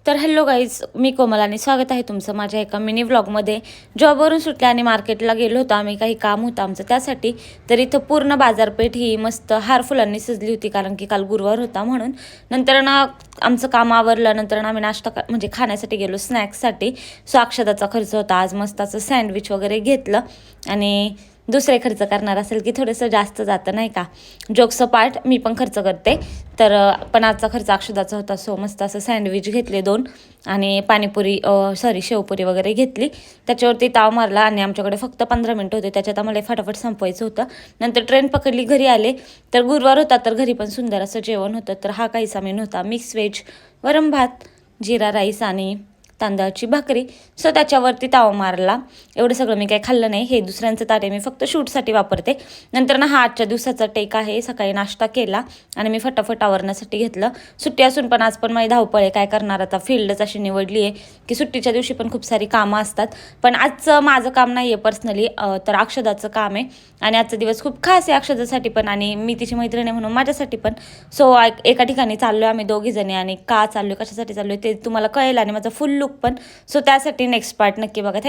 तर hello guys, मी कोमल आणि स्वागत आहे तुमचं माझ्या एका मिनी व्लॉगमध्ये. जॉबवरून सुटले आणि मार्केटला गेलो होतो आम्ही, काही काम होतं आमचं त्यासाठी. तर इथं पूर्ण बाजारपेठ ही मस्त हार फुलांनी सजली होती, कारण की काल गुरुवार होता म्हणून. नंतर ना आमचं काम आवरलं, नंतर आम्ही नाश्ता म्हणजे खाण्यासाठी गेलो स्नॅक्ससाठी. सो अक्षदाचा खर्च होता आज, मस्त असं सँडविच वगैरे घेतलं. आणि दुसरे खर्च करणार असेल की थोडंसं जास्त जातं नाही का, जोक्स पार्ट मी पण खर्च करते. तर पण आजचा खर्च अक्षदाचा होता. सो मस्त असं सँडविच घेतले 2 आणि पाणीपुरी शेवपुरी वगैरे घेतली. त्याच्यावरती ताव मारला आणि आमच्याकडे फक्त 15 मिनटं होते, त्याच्यात आम्हाला फटाफट संपवायचं होतं. नंतर ट्रेन पकडली, घरी आले. तर गुरुवार होता तर घरी पण सुंदर असं जेवण होतं. तर हा काहीसा मेनू होता, मिक्स व्हेज, वरण भात, जिरा राईस आणि तांदळाची भाकरी. सो त्याच्यावरती ताव मारला. एवढं सगळं मी काही खाल्लं नाही, हे दुसऱ्यांचं ताट आहे, मी फक्त शूटसाठी वापरते. नंतर ना हा आजच्या दिवसाचा टेक आहे. सकाळी नाश्ता केला आणि मी फटाफट आवरण्यासाठी घेतलं. सुट्टी असून पण आज पण माझी धावपळ आहे, काय करणार आता. फील्डच अशी निवडली आहे की सुट्टीच्या दिवशी पण खूप सारी कामं असतात. पण आजचं माझं काम नाही आहे पर्सनली, तर अक्षदाचं काम आहे. आणि आजचा दिवस खूप खास आहे अक्षदासाठी पण, आणि मी तिची मैत्रीण आहे म्हणून माझ्यासाठी पण. सो एका ठिकाणी चाललो आहे आम्ही दोघीजणी, आणि का चाललो, कशासाठी चाललो ते तुम्हाला कळेल, आणि माझा फुल लुक पण. सो त्यासाठी नेक्स्ट पार्ट नक्की बघा.